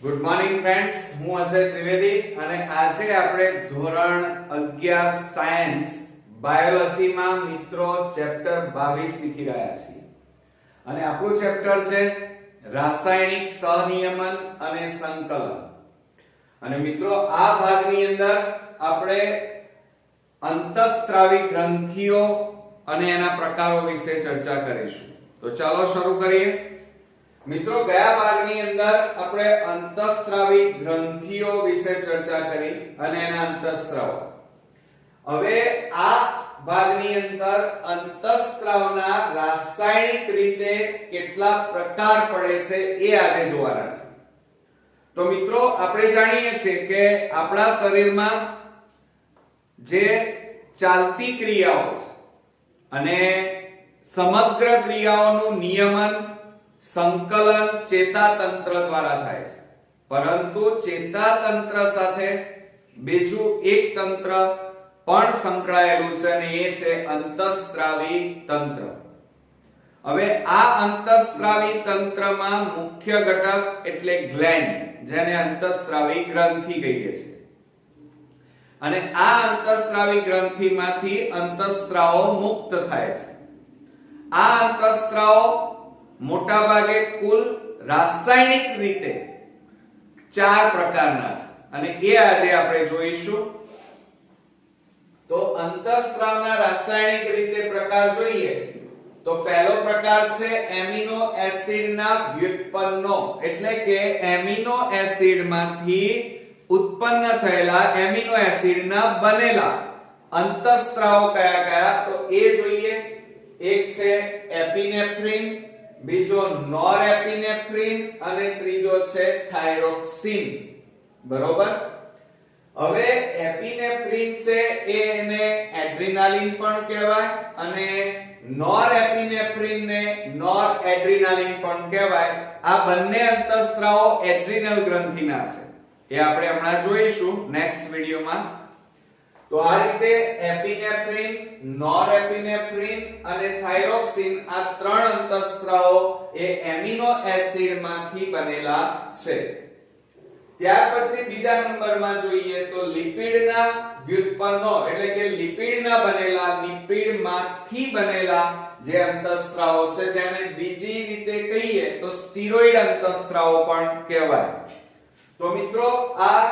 Good morning friends, હું અજય ત્રિવેદી અને આજે આપણે ધોરણ 11 સાયન્સ બાયોલોજીમાં મિત્રો ચેપ્ટર 22 શીખી રહ્યા છીએ અને આપણું ચેપ્ટર છે રાસાયણિક સહનિયમન અને સંકલન. અને મિત્રો આ ભાગની અંદર આપણે અંતઃસ્ત્રાવી ગ્રંથિઓ અને એના પ્રકારો વિશે ચર્ચા કરીશું. તો ચાલો શરૂ કરીએ. મિત્રો ગયા ભાગની અંદર આપણે અંતઃસ્ત્રાવી ગ્રંથિઓ વિશે ચર્ચા કરી અને એના અંતઃસ્ત્રાવ. હવે આ ભાગની અંદર અંતઃસ્ત્રાવના રાસાયણિક રીતે કેટલા પ્રકાર પડે છે એ આજે જોવાના છે. તો મિત્રો આપણે જાણીએ છીએ કે આપણા શરીરમાં જે ચાલતી ક્રિયાઓ છે અને સમગ્ર ક્રિયાઓનું નિયમન સંકલન ચેતાતંત્ર દ્વારા થાય છે, પરંતુ ચેતાતંત્ર સાથે બીજું એક તંત્ર પણ સંકળાયેલું છે અને એ છે અંતઃસ્ત્રાવી તંત્ર. હવે આ અંતઃસ્ત્રાવી તંત્રમાં મુખ્ય ઘટક એટલે ગ્લેન્ડ, જેને અંતઃસ્ત્રાવી ગ્રંથિ કહીએ છીએ. અને આ અંતઃસ્ત્રાવી ગ્રંથિમાંથી અંતઃસ્ત્રાવો મુક્ત થાય છે. આ અંતઃસ્ત્રાવો મોટા ભાગે કુલ રાસાયણિક રીતે 4 પ્રકારના છે અને એ આજે આપણે જોઈશું. તો અંતઃસ્ત્રાવના રાસાયણિક રીતે પ્રકાર જોઈએ તો પહેલો પ્રકાર છે એમિનો એસિડના વ્યુત્પન્નો, એટલે કે એમિનો એસિડમાંથી ઉત્પન્ન થયેલા એમિનો એસિડના બનેલા અંતઃસ્ત્રાવો કયા કયા તો એ જોઈએ. એક છે એપિનેફ્રિન, બીજો નોરએપિનેફ્રિન અને ત્રીજો છે થાઇરોક્સિન. બરોબર. હવે એપિનેફ્રિન છે એને એડ્રીનાલિન પણ કહેવાય અને નોરએપિનેફ્રિન ને નોરએડ્રીનાલિન પણ કહેવાય. આ બંને અંતઃસ્ત્રાવો એડ્રીનલ ગ્રંથિના છે. એ આપણે હમણાં જોઈશું નેક્સ્ટ વિડિયોમાં. તો આ રીતે એપિનેફ્રિન, નોરએપિનેફ્રિન અને થાઇરોક્સિન આ 3 અંતઃસ્ત્રાવો એ એમિનો એસિડમાંથી બનેલા છે. ત્યાર પછી બીજા નંબરમાં જોઈએ તો લિપિડના વ્યુત્પન્નો, એટલે કે લિપિડના બનેલા, લિપિડમાંથી બનેલા જે અંતઃસ્ત્રાવો છે, જેને બીજી રીતે કહીએ તો સ્ટીરોઇડ અંતઃસ્ત્રાવો પણ કહેવાય. તો મિત્રો આ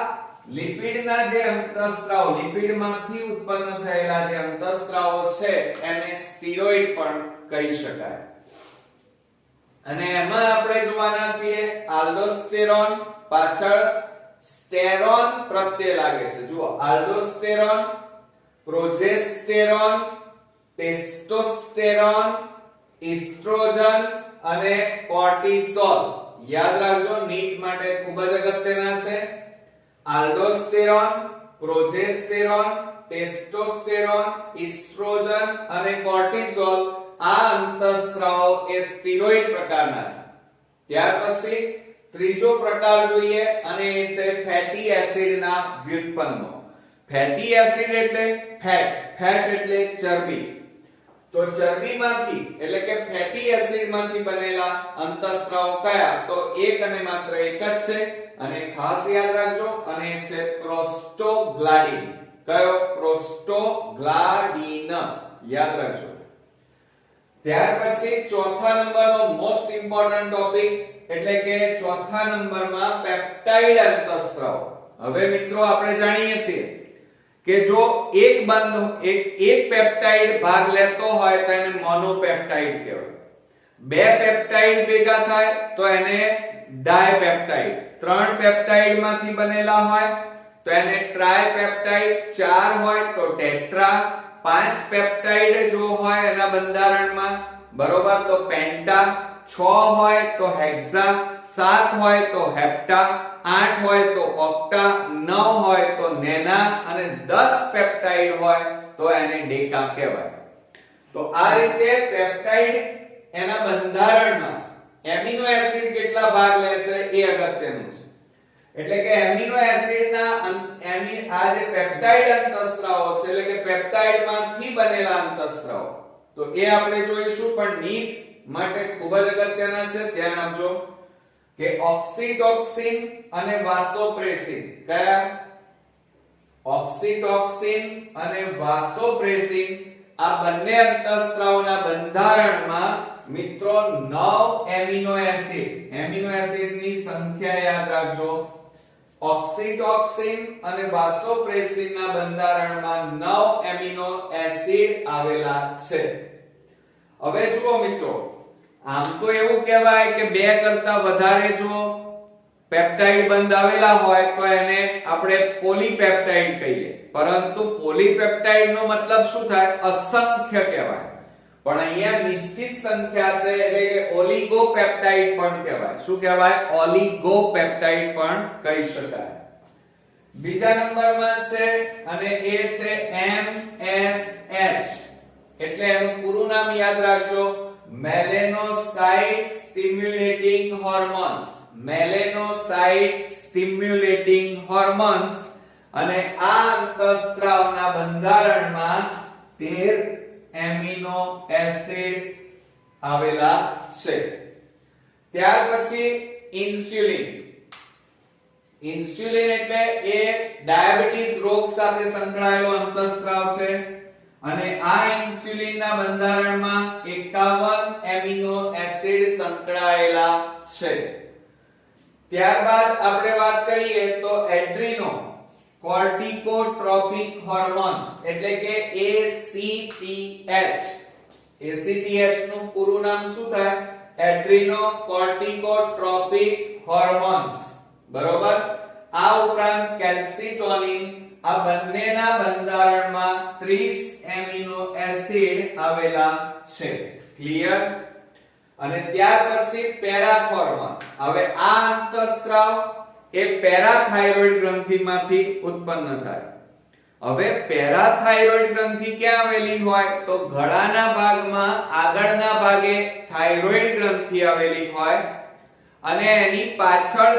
લિપિડના જે અંતઃસ્ત્રાવો, લિપિડમાંથી ઉત્પન્ન થયેલા જે અંતઃસ્ત્રાવો છે એને સ્ટીરોઇડ પણ કહી શકાય. અને એમાં આપણે જોવાના છીએ આલ્ડોસ્ટેરોન, પાછળ સ્ટેરોન પ્રત્યય લાગે છે. જુઓ, આલ્ડોસ્ટેરોન, પ્રોજેસ્ટેરોન, ટેસ્ટોસ્ટેરોન, ઇસ્ટ્રોજન અને કોર્ટિસોલ. યાદ રાખજો, નીટ માટે ખૂબ જ અગત્યના છે. આલ્ડોસ્ટેરોન, પ્રોજેસ્ટેરોન, ટેસ્ટોસ્ટેરોન, ઇસ્ટ્રોજન અને કોર્ટિસોલ આ અંતઃસ્ત્રાવો એ સ્ટીરોઇડ પ્રકારના છે. ત્યાર પછી ત્રીજો પ્રકાર જોઈએ અને એ છે ફેટી એસિડના વ્યુત્પન્નો. ફેટી એસિડ એટલે ફેટ, ફેટ એટલે ચરબી. તો ચરબીમાંથી એટલે કે ફેટી એસિડમાંથી બનેલા અંતઃસ્ત્રાવો કયા તો એક અને માત્ર એક જ છે અને ખાસ યાદ રાખજો, અને એ છે પ્રોસ્ટોગ્લાન્ડિન. કયો? પ્રોસ્ટોગ્લાન્ડિન. યાદ રાખજો. ત્યાર પછી ચોથા નંબરનો મોસ્ટ ઇમ્પોર્ટન્ટ ટોપિક એટલે કે ચોથા નંબરમાં પેપ્ટાઇડ અંતઃસ્ત્રાવો. હવે મિત્રો આપણે જાણીએ છીએ કે જો એક પેપ્ટાઇડ ભાગ લેતો હોય તો એને મોનોપેપ્ટાઇડ કહેવાય. બે પેપ્ટાઇડ ભેગા થાય તો એને ડાયપેપ્ટાઇડ. 3 પેપ્ટાઇડ માંથી બનેલા હોય તો એને ટ્રાયપેપ્ટાઇડ. 4 હોય તો ટેટ્રા. 5 પેપ્ટાઇડ જો હોય એના બંધારણમાં, બરોબર, તો પેન્ટા. 6 હોય તો હેક્સા. 7 હોય તો હેપ્ટા. 8 હોય તો ઓક્ટા. 9 હોય તો નેના અને 10 પેપ્ટાઇડ હોય તો એને ડેકા કહેવાય. તો આ રીતે પેપ્ટાઇડ એના બંધારણમાં એમિનો એસિડ કેટલા ભાગ લે છે એ અગત્યનું છે. એટલે કે એમિનો એસિડના આ જે પેપ્ટાઇડ અંતઃસ્ત્રાવો છે, એટલે કે પેપ્ટાઇડમાંથી બનેલા અંતઃસ્ત્રાવો, તો એ આપણે જોઈશું. પણ નીટ માટે ખૂબ જ અગત્યના છે, ધ્યાન આપજો. કે ઓક્સિટોક્સિન અને વાસોપ્રેસિન. કયા? ઓક્સિટોક્સિન અને વાસોપ્રેસિન આ બંને અંતઃસ્ત્રાવના બંધારણમાં મિત્રો 9 એમિનો એસિડની સંખ્યા યાદ રાખજો. ઓક્સિટોક્સિન અને વાસોપ્રેસિનના બંધારણમાં 9 એમિનો એસિડ આવેલા છે. હવે જુઓ મિત્રો, આમ તો એવું કહેવાય કે બે કરતા વધારે જો પેપ્ટાઇડ બંધ આવેલા હોય તો એને આપણે પોલીપેપ્ટાઇડ કહીએ. પરંતુ પોલીપેપ્ટાઇડ નો મતલબ શું થાય? અસંખ્ય કહેવાય. પણ અહીંયા નિશ્ચિત સંખ્યા છે એટલે કે ઓલિગોપેપ્ટાઇડ પણ કહેવાય. શું કહેવાય? ઓલિગોપેપ્ટાઇડ પણ કહી શકાય. બીજા નંબરમાં છે અને એ છે MSH. એટલે એનું પૂરું નામ યાદ રાખજો, melanocyte stimulating hormones. Melanocyte stimulating hormones. અને આ અંતઃસ્ત્રાવના બંધારણમાં 13 એમિનો એસિડ આવેલા છે. ત્યાર પછી ઇન્સ્યુલિન. ઇન્સ્યુલિન એટલે એ ડાયાબિટીસ રોગ સાથે સંકળાયેલો અંતઃસ્ત્રાવ છે અને આ ઇન્સ્યુલિનના બંધારણમાં 51 એમિનો એસિડ સંકળાયેલા છે. ત્યારબાદ આપણે વાત કરીએ તો એડ્રીનો કોર્ટિકોટ્રોપિક હોર્મોન્સ એટલે કે ACTH. ACTH નું પૂરું નામ શું થાય? એડ્રીનો કોર્ટિકોટ્રોપિક હોર્મોન્સ. બરોબર. આ ઉપરાંત કેલ્સિટોનિન. આ બંનેના બંધારણમાં 30 એમિનો એસિડ આવેલા છે. ક્લિયર? અને ત્યાર પછી પેરાથોર્મોન. હવે આ અંતઃસ્ત્રાવ એ પેરાથાઇરોઇડ ગ્રંથિમાંથી ઉત્પન્ન થાય. હવે પેરાથાઇરોઇડ ગ્રંથિ ક્યાં આવેલી હોય? તો ગળાના ભાગમાં આગળના ભાગે થાઇરોઇડ ગ્રંથિ આવેલી હોય અને એની પાછળ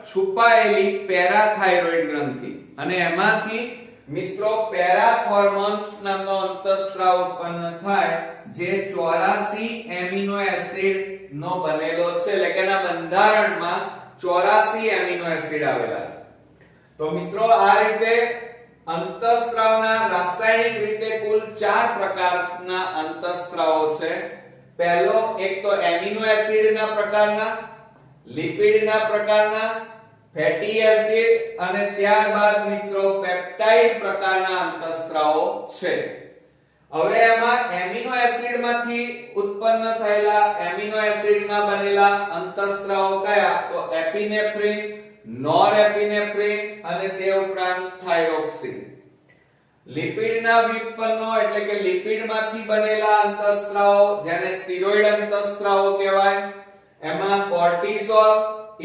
છુપાયેલી પેરાથાઇરોઇડ ગ્રંથિ અને એમાંથી મિત્રો પેરાથોર્મોન્સ નામનો અંતઃસ્ત્રાવ ઉત્પન્ન થાય જે 84 એમિનો એસિડ નો બનેલો છે. એટલે કે એના બંધારણમાં 84 એમિનો એસિડ આવેલા છે. તો મિત્રો આ રીતે અંતઃસ્ત્રાવના રાસાયણિક રીતે કુલ 4 પ્રકારના અંતઃસ્ત્રાવો છે. પહેલો એક તો એમિનો એસિડના પ્રકારના, લિપિડના પ્રકારના, ફેટી એસિડ અને ત્યારબાદ મિત્રો પેપ્ટાઇડ પ્રકારના અંતઃસ્ત્રાવો છે. હવે એમાં એમિનો એસિડમાંથી ઉત્પન્ન થયેલા એમિનો એસિડના બનેલા અંતઃસ્ત્રાવો કયા? તો એપિનેફ્રિન, નોરએપિનેફ્રિન અને તે ઉપરાંત થાઇરોક્સિન. લિપિડના વ્યુત્પન્નો એટલે કે લિપિડમાંથી બનેલા અંતઃસ્ત્રાવો જેને સ્ટીરોઇડ અંતઃસ્ત્રાવો કહેવાય. એમાં કોર્ટિસોલ,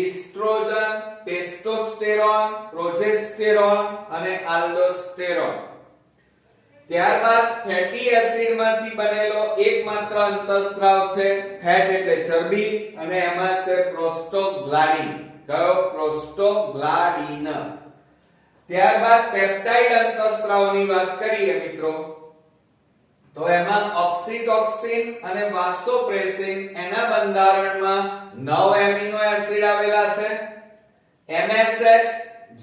ઇસ્ટ્રોજન, ટેસ્ટોસ્ટેરોન, પ્રોજેસ્ટેરોન અને આલ્ડોસ્ટેરોન. ત્યારબાદ ફેટી એસિડમાંથી બનેલો એકમાત્ર અંતઃસ્ત્રાવ છે ફેટ એટલે ચરબી અને એમાં છે પ્રોસ્ટોગ્લાન્ડિન. કયો? પ્રોસ્ટોગ્લાન્ડિન. ત્યારબાદ પેપ્ટાઇડ અંતઃસ્ત્રાવોની વાત કરીએ મિત્રો તો એમાં ઓક્સિટોક્સિન અને વાસોપ્રેસિન એના બંધારણમાં 9 એમિનો એસિડ આવેલા છે. MSH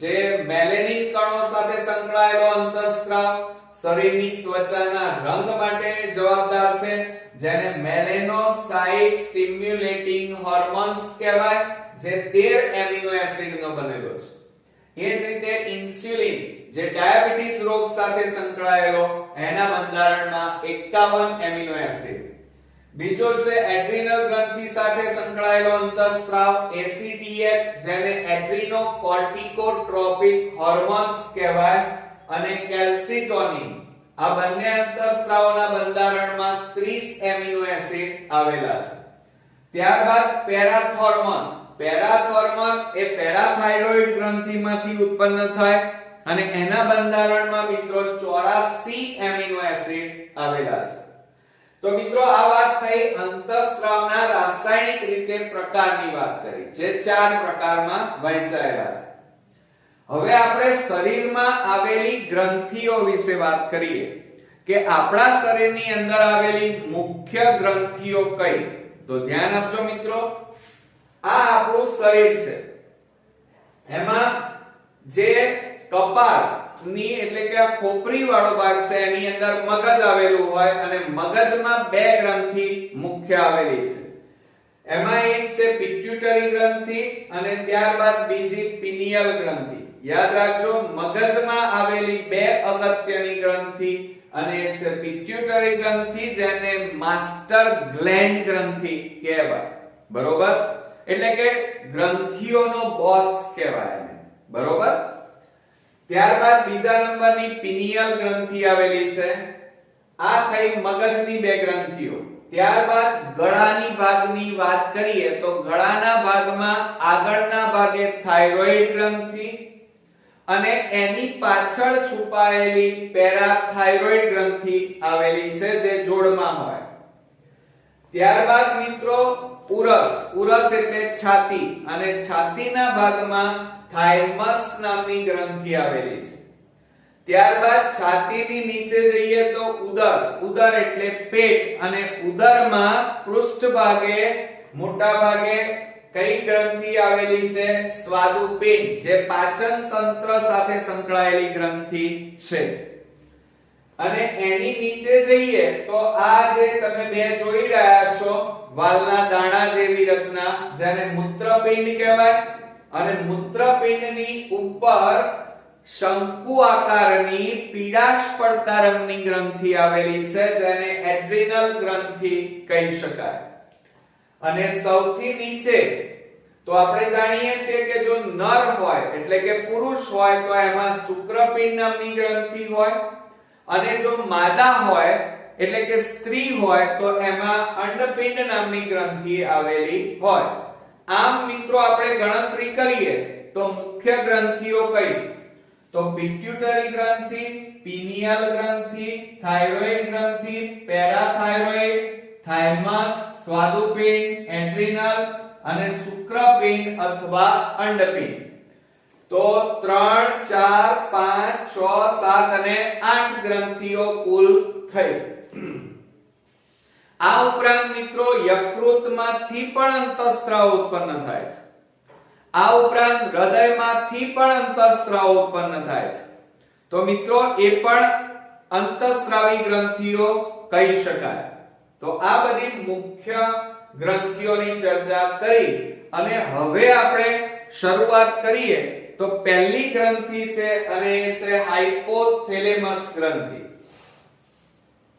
જે મેલેનિન કણો સાથે સંકળાયેલો અંતઃસ્ત્રાવ શરીરની ત્વચાના રંગ માટે જવાબદાર છે જેને મેલેનોસાઇટ સ્ટિમ્યુલેટિંગ હોર્મોન્સ કહેવાય જે 13 એમિનો એસિડ નો બનેલો છે. એ જ રીતે ઇન્સ્યુલિન જે ડાયાબિટીસ રોગ સાથે સંકળાયેલો એના બંધારણમાં 51 એમિનો એસિડ. બીજો છે એડ્રિનલ ગ્રંથિ સાથે સંકળાયેલો અંતઃસ્ત્રાવ ACTH જેને એડ્રિનો કોર્ટિકોટ્રોપિક હોર્મોન્સ કહેવાય અને કેલ્સિટોનિન. આ બંને અંતઃસ્ત્રાવોના બંધારણમાં 30 એમિનો એસિડ આવેલા છે. ત્યારબાદ પેરાથોર્મોન. પેરાથોર્મોન એ પેરાથાઇરોઇડ ગ્રંથિમાંથી ઉત્પન્ન થાય અને એના બંધારણમાં મિત્રો 84 એમિનો એસિડ આવેલા છે. તો મિત્રો આ વાત થઈ અંતઃસ્ત્રાવના રાસાયણિક રીતે પ્રકારની વાત કરી જે 4 પ્રકારમાં વહેંચાયેલા છે. હવે આપણે શરીરમાં આવેલી ગ્રંથિઓ વિશે વાત કરીએ કે આપણા શરીરની અંદર આવેલી મુખ્ય ગ્રંથિઓ કઈ. તો ધ્યાન આપજો મિત્રો, આ આપણું શરીર છે, એમાં જે કપાળની એટલે કે આ ખોપરી વાળો ભાગ છે એની અંદર મગજ આવેલું હોય અને મગજમાં બે ગ્રંથિ મુખ્ય આવેલી છે. એમાં એક છે પિટ્યુટરી ગ્રંથિ અને ત્યારબાદ બીજી પિનિયલ ગ્રંથિ. યાદ રાખજો, મગજમાં આવેલી બે અગત્યની ગ્રંથિ અને એક છે પિટ્યુટરી ગ્રંથિ જેને માસ્ટર ગ્લેન્ડ ગ્રંથિ કહેવાય. બરોબર, એટલે કે ગ્રંથિઓનો બોસ કહેવાય એને. બરોબર. ત્યારબાદ બીજા નંબરની પિનિયલ ગ્રંથિ આવેલી છે. આ થઈ મગજની બે ગ્રંથિઓ. ત્યારબાદ ગળાની ભાગની વાત કરીએ તો ગળાના ભાગમાં આગળના ભાગે થાઇરોઇડ ગ્રંથિ અને એની પાછળ છુપાયેલી પેરાથાઇરોઇડ ગ્રંથિ આવેલી છે જે જોડમાં હોય. ત્યારબાદ મિત્રો ઉરસ. ઉરસ એટલે છાતી અને છાતીના ભાગમાં થાઇમસ નામની ગ્રંથિ આવેલી છે. ત્યારબાદ છાતીની નીચે જઈએ તો ઉદર. ઉદર એટલે પેટ અને ઉદરમાં પૃષ્ઠભાગે મોટા ભાગે કઈ ગ્રંથિ આવેલી છે? સ્વાદુપિંડ, જે પાચન તંત્ર સાથે સંકળાયેલી ગ્રંથિ છે. અને એની નીચે જઈએ તો આ જે તમે બે જોઈ રહ્યા છો વાલના દાણા જેવી રચના, જેને મૂત્રપિંડ કહેવાય, અને મૂત્રપિંડની ઉપર શંકુ આકારની પીળાશ પડતા રંગની ગ્રંથિ આવેલી છે જેને એડ્રિનલ ગ્રંથિ કહી શકાય. અને સૌથી નીચે તો આપણે જાણીએ છીએ કે જો નર હોય એટલે કે પુરુષ હોય તો એમાં શુક્રપિંડ નામની ગ્રંથિ હોય અને જો માદા હોય એટલે કે સ્ત્રી હોય તો એમાં અંડપિંડ નામની ગ્રંથિ આવેલી હોય. આમ મિત્રો આપણે ગણતરી કરીએ તો મુખ્ય ગ્રંથિઓ કઈ? તો પિટ્યુટરી ગ્રંથિ, પિનિયલ ગ્રંથિ, થાઇરોઇડ ગ્રંથિ, પેરાથાઇરોઇડ, થાઇમસ, સ્વાદુપિંડ, એડ્રિનલ અને શુક્રપિંડ અથવા અંડપિંડ. તો 3 4 5 6 7 અને 8 ગ્રંથિઓ કુલ થઈ. આ ઉપરાંત મિત્રો યકૃતમાંથી પણ અંતઃસ્ત્રાવ ઉત્પન્ન થાય છે. આ ઉપરાંત હૃદયમાંથી પણ અંતઃસ્ત્રાવ ઉત્પન્ન થાય છે. તો મિત્રો એ પણ અંતઃસ્ત્રાવી ગ્રંથિઓ કહી શકાય. તો આ બધી મુખ્ય ગ્રંથિઓની ચર્ચા કરી અને હવે આપણે શરૂઆત કરીએ તો પહેલી ગ્રંથિ છે અને એ છે હાઇપોથેલેમસ ગ્રંથિ.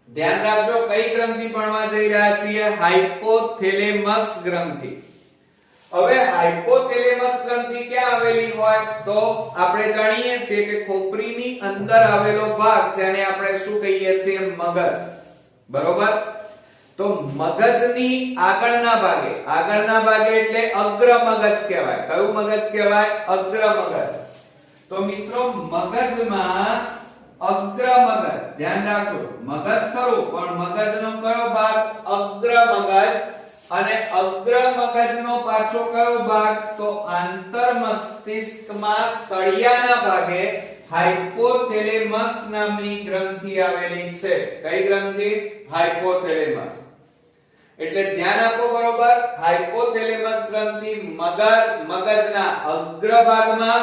ધ્યાન રાખજો કઈ ગ્રંથિ ભણવા જઈ રહ્યા છીએ? હાઇપોથેલેમસ ગ્રંથિ. હવે હાઇપોથેલેમસ ગ્રંથિ ક્યાં આવેલી હોય? તો આપણે જાણીએ છીએ કે ખોપરીની અંદર આવેલો ભાગ જેને આપણે શું કહીએ છીએ? મગજ. બરોબર. તો મગજની આગળના ભાગે એટલે અગ્ર મગજ કહેવાય. કયું મગજ કહેવાય? અગ્ર મગજ. તો મિત્રો મગજમાં અગ્ર મગજ, ધ્યાન રાખો મગજ ખરું પણ મગજનો કયો ભાગ? અગ્ર મગજ. અને અગ્ર મગજનો પાછો કયો ભાગ? તો આંતર મસ્તિષ્કમાં તળિયાના ભાગે હાઇપોથેલેમસ નામની ગ્રંથિ આવેલી છે. કઈ ગ્રંથિ? હાઇપોથેલેમસ. એટલે ધ્યાન આપો બરોબર. હાઇપોથેલેમસ ગ્રંથિ મગજના અગ્ર ભાગમાં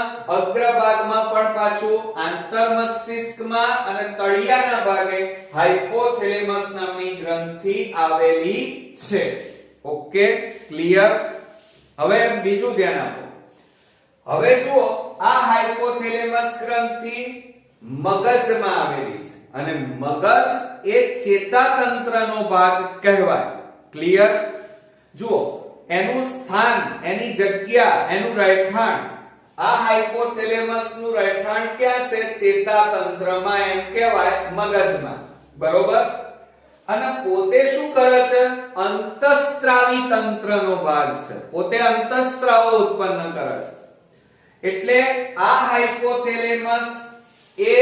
પણ પાછું આંતર મસ્તિષ્કમાં અને તળિયાના ભાગે હાઇપોથેલેમસ નામની ગ્રંથિ આવેલી છે. Okay, clear? હવે બીજું ધ્યાન આપો. હવે જુઓ આ હાઇપોથેલેમસ ગ્રંથિ મગજમાં આવેલી છે અને મગજ એ ચેતાતંત્રનો ભાગ કહેવાય. ક્લિયર? જુઓ એનું સ્થાન, એની જગ્યા, એનું રહેઠાણ, આ હાઇપોથેલેમસ નું રહેઠાણ ક્યાં છે? ચેતાતંત્રમાં, એમ કહેવાય મગજમાં. બરોબર. અને પોતે શું કરે છે? અંતઃસ્ત્રાવી તંત્રનો ભાગ છે. પોતે અંતઃસ્ત્રાવો ઉત્પન્ન કરે છે. એટલે આ હાઇપોથેલેમસ એ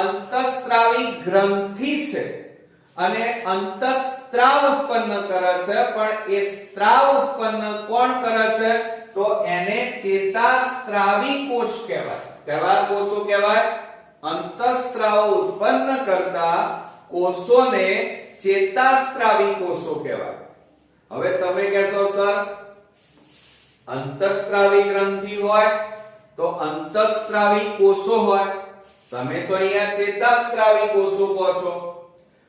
અંતઃસ્ત્રાવી ગ્રંથિ છે અને અંતઃસ્ત્રાવ ઉત્પન્ન કરે છે. પણ એ સ્ત્રાવ ઉત્પન્ન કોણ કરે છે? તો એને ચેતાસ્ત્રાવી કોષ કહેવાય. કેવા કોષો કહેવાય? અંતઃસ્ત્રાવ ઉત્પન્ન કરતા કોષોને ચેતાસ્ત્રાવી કોષો કહેવાય. હવે તમે કહેશો સર અંતઃસ્ત્રાવી ગ્રંથિ હોય તો અંતઃસ્ત્રાવી કોષો હોય, તમે તો અહીંયા ચેતાસ્ત્રાવી કોષો કહો છો,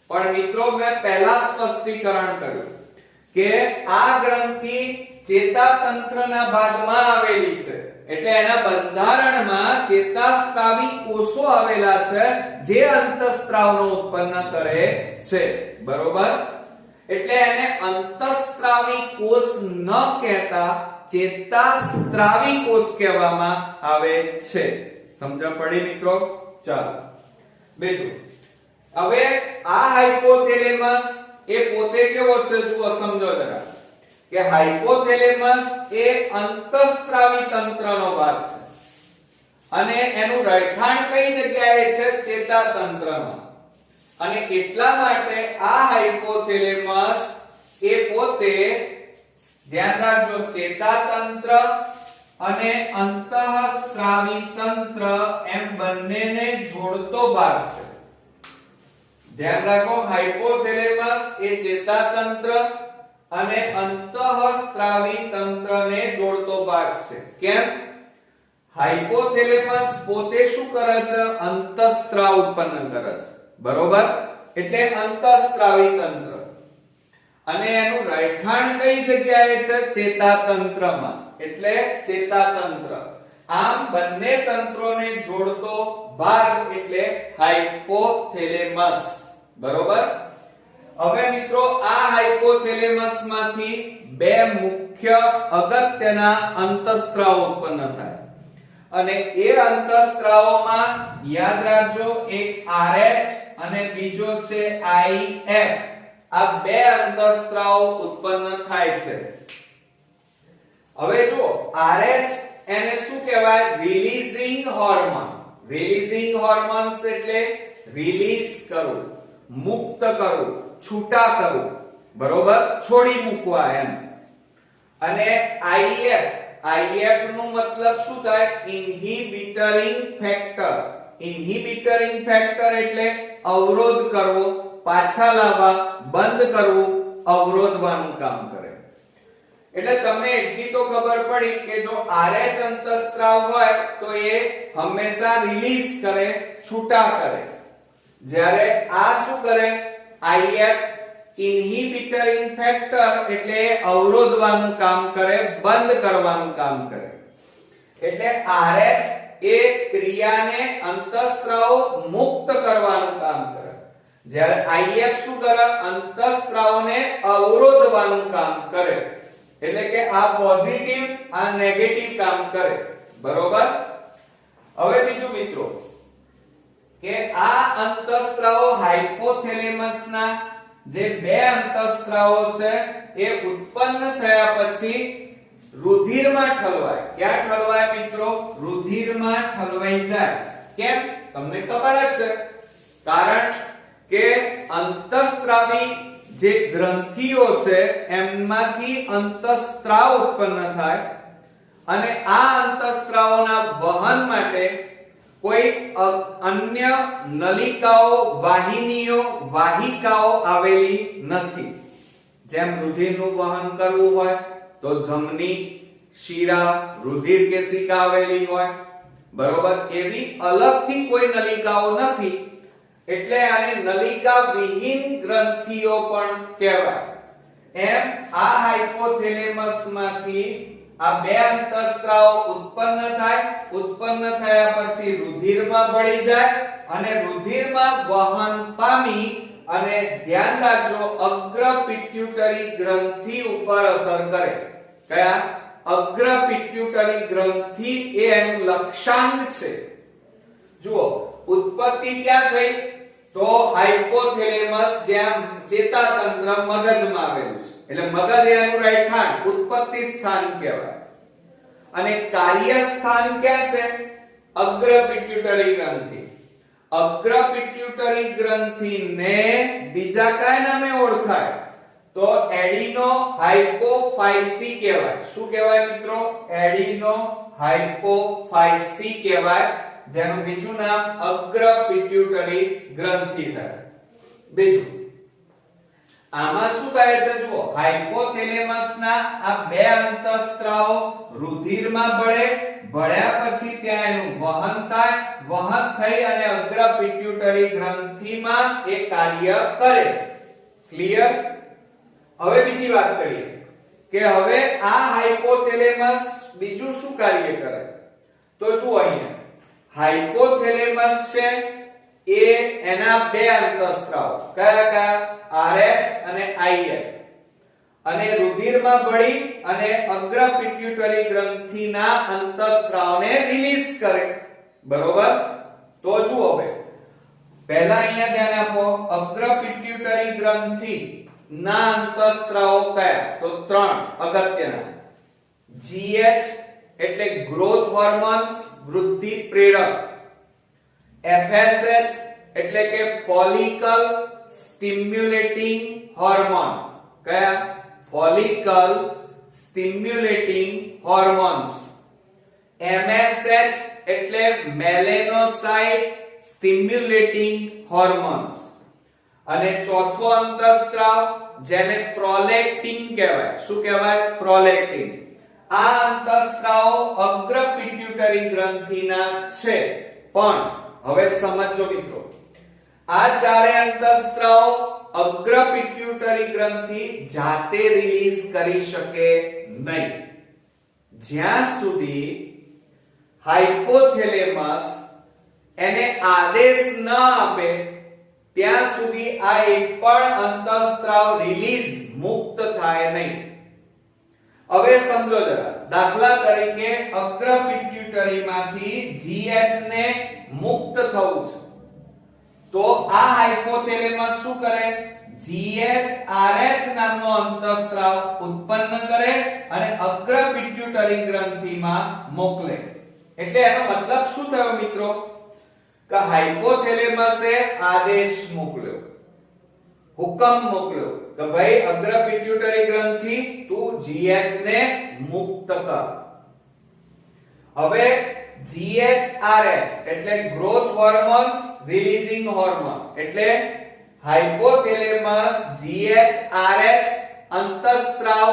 પણ મિત્રો મેં પહેલા સ્પષ્ટીકરણ કર્યું કે આ ગ્રંથિ ચેતાતંત્રના ભાગમાં આવેલી છે, એટલે એના બંધારણમાં ચેતાસ્ત્રાવી કોષો આવેલા છે જે અંતઃસ્ત્રાવનો ઉત્પન્ન કરે છે, બરોબર? એટલે એને અંતઃસ્ત્રાવી કોષ ન કહેતા ચેતાસ્ત્રાવી કોષ કહેવામાં આવે છે. સમજણ પડી મિત્રો? ચાલો બીજું, હવે આ હાઇપોથેલેમસ એ પોતે કેવો છે જુઓ, સમજો જરા કે હાઇપોથેલેમસ એ અંતઃસ્ત્રાવી તંત્રનો ભાગ છે અને એનું રહેઠાણ કઈ જગ્યાએ છે? ચેતાતંત્રમાં. અને એટલા માટે આ હાઇપોથેલેમસ એ પોતે, ધ્યાન રાખજો, ચેતાતંત્ર અને અંતઃસ્ત્રાવી તંત્ર એમ બંનેને જોડતો ભાગ છે. ધ્યાન રાખો, હાઇપોથેલેમસ એ ચેતાતંત્ર અને અંતઃસ્ત્રાવી તંત્રને જોડતો ભાગ છે. કેમ? હાઇપોથેલેમસ પોતે શું કરે છે? અંતઃસ્ત્રાવ ઉત્પન્ન કરે છે, બરોબર? એટલે અંતઃસ્ત્રાવી તંત્ર, અને એનું રહેઠાણ કઈ જગ્યાએ છે? ચેતાતંત્રમાં, એટલે ચેતાતંત્ર. આમ બંને તંત્રોને જોડતો ભાગ એટલે હાઇપોથેલેમસ, બરોબર? હવે મિત્રો આ હાઇપોથેલેમસ માંથી બે મુખ્ય અગત્યના અંતઃસ્ત્રાવ ઉત્પન્ન થાય, અને એ અંતઃસ્ત્રાવોમાં યાદ રાખજો, એક RH અને બીજો છે IF. આ બે અંતઃસ્ત્રાવો ઉત્પન્ન થાય છે. હવે જો RH એને શું કહેવાય? Releasing hormone. રિલીઝિંગ હોર્મોન્સ એટલે રિલીઝ કરવું, મુક્ત કરવું, છૂટા કરવું, બરોબર? છોડી મૂકવા એમ. અને IF નું મતલબ શું થાય? ઇન્હિબિટરિંગ ફેક્ટર. ઇન્હિબિટરિંગ ફેક્ટર એટલે અવરોધ કરવો, પાછા લાવવા, બંધ કરવું, અવરોધવાનું કામ કરે. એટલે તમને એટલી તો ખબર પડી કે જો RH અંતઃસ્ત્રાવ હોય તો એ હંમેશા રિલીઝ કરે, છૂટા કરે, જ્યારે આ શું કરે? IF ઇન્હિબિટરિંગ ફેક્ટર એટલે અવરોધવાનું કામ કરે, બંધ કરવાનું કામ કરે. એટલે RH એ ક્રિયાને અંતઃસ્ત્રાવો મુક્ત કરવાનું કામ કરે, જ્યારે IF શું કરે? અંતઃસ્ત્રાવોને અવરોધવાનું કામ કરે. એટલે કે આ પોઝિટિવ, આ નેગેટિવ કામ કરે, બરોબર? હવે બીજું મિત્રો કે આ અંતઃસ્ત્રાવો હાઇપોથેલેમસના જે બે અંતઃસ્ત્રાવો છે એ ઉત્પન્ન થયા પછી રુધિરમાં ઠલવાય. ક્યાં ઠલવાય મિત્રો? રુધિરમાં ઠલવાઈ જાય. કેમ? તમને ખબર જ છે, કારણ કે અંતઃસ્ત્રાવી જે ગ્રંથિઓ છે એમાંથી અંતઃસ્ત્રાવ ઉત્પન્ન થાય, અને આ અંતઃસ્ત્રાવોના વહન માટે કોઈ અન્ય નલિકાઓ, વાહિનીઓ, વાહિકાઓ આવેલી નથી. જેમ રુધિરનું વહન કરવું હોય તો ધમની, શિરા, રુધિર કેશિકા આવેલી હોય, બરોબર? એવી અલગથી કોઈ નલિકાઓ નથી, એટલે આને નલિકા વિહીન ગ્રંથિઓ પણ કહેવાય. એમ આ હાઇપોથેલેમસમાંથી આ બે અંતઃસ્ત્રાવો ઉત્પન્ન થાય, ઉત્પન્ન થયા પછી રુધિરમાં ભળી જાય અને રુધિરમાં વહન પામી અને ધ્યાન રાખજો અગ્ર પિટ્યુટરી ગ્રંથિ ઉપર અસર કરે. કયા? અગ્ર પિટ્યુટરી ગ્રંથિ એ એનું લક્ષ્યાંક છે. જુઓ, ઉત્પત્તિ ક્યાં થઈ? તો હાઇપોથેલેમસ જ્યાં ચેતાતંત્ર મગજમાં આવેલું છે, એટલે મગજ એનું રહેઠાણ, ઉત્પત્તિ સ્થાન કહેવાય. અને કાર્ય સ્થાન ક્યાં છે? અગ્ર પિટ્યુટરી ગ્રંથિ. અગ્ર પિટ્યુટરી ગ્રંથિને બીજા કયા નામે ઓળખાય? તો એડિનો હાઇપોફાઇસી કહેવાય. શું કહેવાય મિત્રો? એડિનો હાઇપોફાઇસી કહેવાય, જેનું બીજું નામ અગ્ર પિટ્યુટરી ગ્રંથિ થાય. બીજું, આમાં શું થાય છે જુઓ, હાઇપોથેલેમસ ના આ બે અંતઃસ્ત્રાવો રુધિરમાં ભળ્યા પછી ત્યાં એનું વહન થાય, વહન થઈ અને અગ્ર પિટ્યુટરી ગ્રંથિમાં એ કાર્ય કરે. ક્લિયર? હવે બીજી વાત કરીએ કે હવે આ હાઇપોથેલેમસ બીજું શું કાર્ય કરે. તો જુઓ અહીંયા હાઇપોથેલેમસ છે એ એના બે અંતઃસ્ત્રાવ કયા RH અને IF અને રુધિરમાં ભળી અને અગ્ર પિટ્યુટરી ગ્રંથિના અંતઃસ્ત્રાવને રિલીઝ કરે. બરોબર? તો જુઓ હવે પહેલા અહીંયા ધ્યાન આપો, અગ્ર પિટ્યુટરી ગ્રંથિ ના અંતઃસ્ત્રાવો કયા? તો ત્રણ અગત્યના. GH એટલે ગ્રોથ હોર્મોન્સ, વૃદ્ધિ પ્રેરક. FSH એટલે કે ફોલિકલ સ્ટિમ્યુલેટિંગ હોર્મોન. કયા? Follicle stimulating hormones. MSH એટલે મેલેનોસાઇટ સ્ટિમ્યુલેટિંગ હોર્મોન્સ. અને ચોથો અંતઃસ્ત્રાવ જેને પ્રોલેક્ટિન કહેવાય. શું કહેવાય? પ્રોલેક્ટિન. આ અંતઃસ્ત્રાવો અગ્ર પિટ્યુટરી ગ્રંથિના છે. પણ હવે સમજો મિત્રો, આ ચારે અંતઃસ્ત્રાવો અગ્ર પિટ્યુટરી ગ્રંથિ જાતે રિલીઝ કરી શકે નહીં. જ્યાં સુધી હાઇપોથેલેમસ એને આદેશ ન આપે ત્યાં સુધી આ એક પણ અંતઃસ્ત્રાવ રિલીઝ મુક્ત થાય નહીં. હવે સમજો જરા, દાખલા તરીકે અગ્ર પિટ્યુટરીમાંથી GH ને મુક્ત થવું છે તો આ હાઇપોથેલેમસ શું કરે? GHRH નામનો અંતઃસ્ત્રાવ ઉત્પન્ન કરે અને અગ્ર પિટ્યુટરી ગ્રંથિમાં મોકલે. એટલે એનો મતલબ શું થયો મિત્રો? કે હાઇપોથેલેમસે આદેશ મોકલ્યો, હુકમ મોકલ્યો કે ભાઈ અગ્ર પિટ્યુટરી ગ્રંથિ તું GH ને મુક્ત કર. હવે GHRH એટલે ગ્રોથ હોર્મોન્સ રિલીઝિંગ હોર્મોન. એટલે હાઇપોથેલેમસ GHRH અંતઃસ્ત્રાવ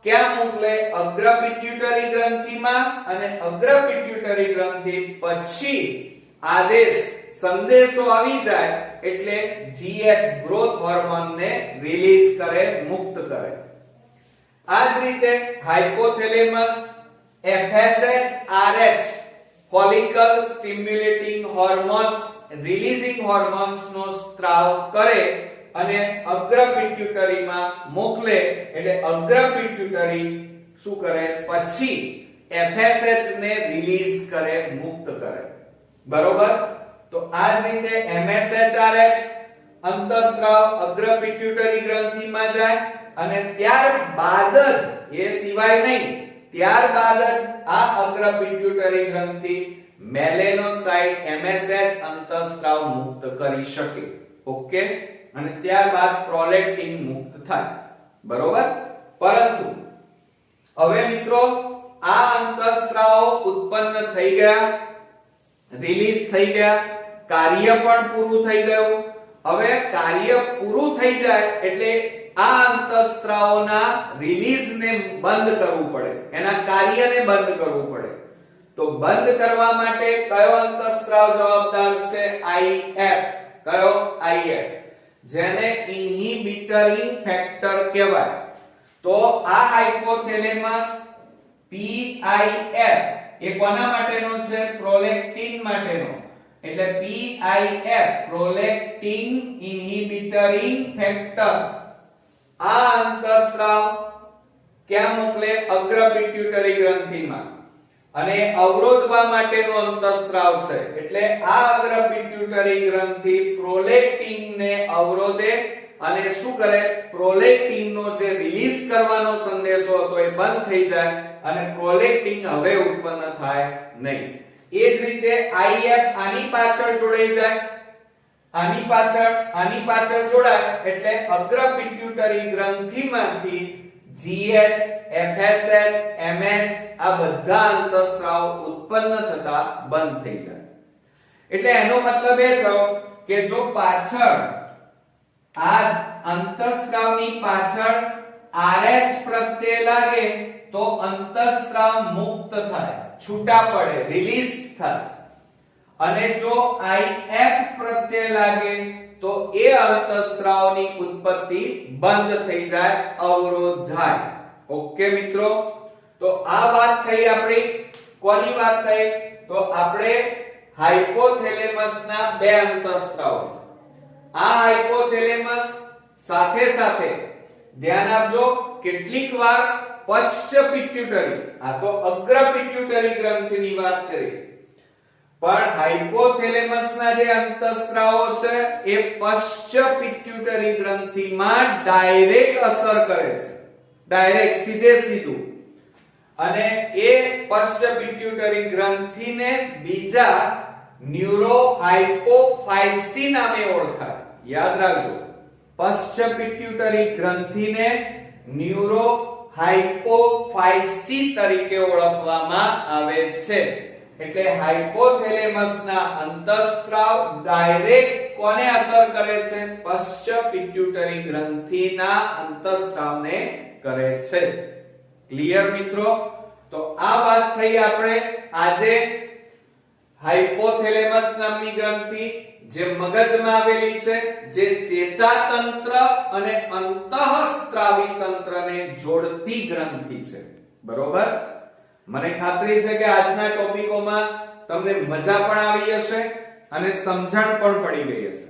ક્યાં મોકલે? અગ્ર પિટ્યુટરી ગ્રંથિમાં. અને અગ્ર પિટ્યુટરી ગ્રંથિ પછી આદેશ સંદેશો આવી જાય એટલે GH ગ્રોથ હોર્મોન ને રિલીઝ કરે, મુક્ત કરે. આ જ રીતે hypothalamus FSH RH follicle stimulating hormones releasing hormones નો સ્ત્રાવ કરે અને અગ્ર પિટ્યુટરીમાં મોકલે. એટલે અગ્ર પિટ્યુટરી શું કરે? પછી FSH ને રિલીઝ કરે, મુક્ત કરે. બરોબર? તો આ જ રીતે MSHRH અંતઃસ્ત્રાવ અગ્ર પિટ્યુટરી ગ્રંથિમાં જાય અને ત્યારબાદ જ એ સિવાય નહીં, ત્યારબાદ જ આ અગ્ર પિટ્યુટરી ગ્રંથિ મેલેનોસાઇટ MSH અંતઃસ્ત્રાવ મુક્ત કરી શકે. ઓકે? અને ત્યારબાદ પ્રોલેક્ટિન મુક્ત થાય. બરોબર? પરંતુ હવે મિત્રો આ અંતઃસ્ત્રાવો ઉત્પન્ન થઈ ગયા, રિલીઝ થઈ ગયા, કાર્ય પણ પૂરું થઈ ગયું. હવે કાર્ય પૂરું થઈ જાય એટલે આ અંતઃસ્ત્રાવોના રિલીઝ ને બંધ કરવું પડે, એના કાર્યને બંધ કરવું પડે. તો બંધ કરવા માટે કયો અંતઃસ્ત્રાવ જવાબદાર છે? IF. કયો? IF, જેને ઇન્હિબિટરિંગ ફેક્ટર કહેવાય. તો આ હાઇપોથેલેમસ PIF એ કોના માટેનો છે? પ્રોલેક્ટિન માટેનો. એટલે PIF પ્રોલેક્ટિન ઇન્હિબિટરિંગ ફેક્ટર આ અંતઃસ્ત્રાવ ક્યાં મોકલે? અગ્ર પિટ્યુટરી ગ્રંથિમાં. અને અવરોધવા માટેનો અંતઃસ્ત્રાવ છે. એટલે આ અગ્ર પિટ્યુટરી ગ્રંથિ પ્રોલેક્ટિન ને અવરોધે અને શું કરે? પ્રોલેક્ટિન નો જે રિલીઝ કરવાનો સંદેશો હતો એ બંધ થઈ જાય અને પ્રોલેક્ટિન હવે ઉત્પન્ન થાય નહીં. એ જ રીતે IF આની પાછળ જોડાઈ જાય, આની પાછળ જોડાય એટલે અગ્ર પિટ્યુટરી ગ્રંથિમાંથી GH, FSH, MH આ બધા અંતઃસ્ત્રાવ ઉત્પન્ન થતા બંધ થઈ જાય. એટલે એનો મતલબ એ થયો કે જો પાછળ આ અંતઃસ્ત્રાવની પાછળ RH પ્રત્યય લાગે તો અંતઃસ્ત્રાવ મુક્ત થાય, છૂટા પડે, રિલીઝ થાય, અને જો IF પ્રત્યય લાગે તો એ અંતઃસ્ત્રાવની ઉત્પત્તિ બંધ થઈ જાય, અવરોધાય. ઓકે મિત્રો, તો આ વાત થઈ આપણી. કોની વાત થઈ? તો આપણે હાઇપોથેલેમસના બે અંતઃસ્ત્રાવો. આ હાઇપોથેલેમસ સાથે સાથે ધ્યાન આપજો, કેટલીક વાર પશ્ચ પિટ્યુટરી, આ તો અગ્ર પિટ્યુટરી ગ્રંથિની વાત કરી, પણ હાઇપોથેલેમસના જે અંતઃસ્ત્રાવો છે એ પશ્ચ પિટ્યુટરી ગ્રંથિમાં ડાયરેક્ટ અસર કરે છે, ડાયરેક્ટ, સીધે સીધું. અને એ પશ્ચ પિટ્યુટરી ગ્રંથિને બીજા ન્યુરોહાઇપોફાઇસી નામે ઓળખાય. યાદ રાખજો, પશ્ચ પિટ્યુટરી ગ્રંથિને ન્યુરોહાઇપોફાઇસી તરીકે ઓળખવામાં આવે છે. એટલે હાઇપોથેલેમસના અંતઃસ્ત્રાવ ડાયરેક્ટ કોને અસર કરે છે? પશ્ચ પિટ્યુટરી ગ્રંથિના અંતઃસ્ત્રાવને કરે છે. ક્લિયર મિત્રો? તો આ વાત થઈ આપણે આજે હાઇપોથેલેમસ નામની ગ્રંથિ જે મગજમાં આવેલી છે, જે ચેતાતંત્ર અને અંતઃસ્ત્રાવી તંત્રને જોડતી ગ્રંથિ છે. બરોબર? મને ખાતરી છે કે આજના ટોપિકોમાં તમને મજા પણ આવી હશે અને સમજણ પણ પડી ગઈ હશે.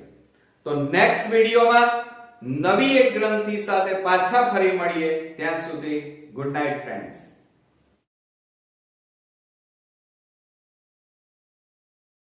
તો નેક્સ્ટ વિડિયોમાં નવી એક ગ્રંથિ સાથે પાછા ફરી મળીએ. ત્યાં સુધી ગુડ નાઇટ ફ્રેન્ડ્સ.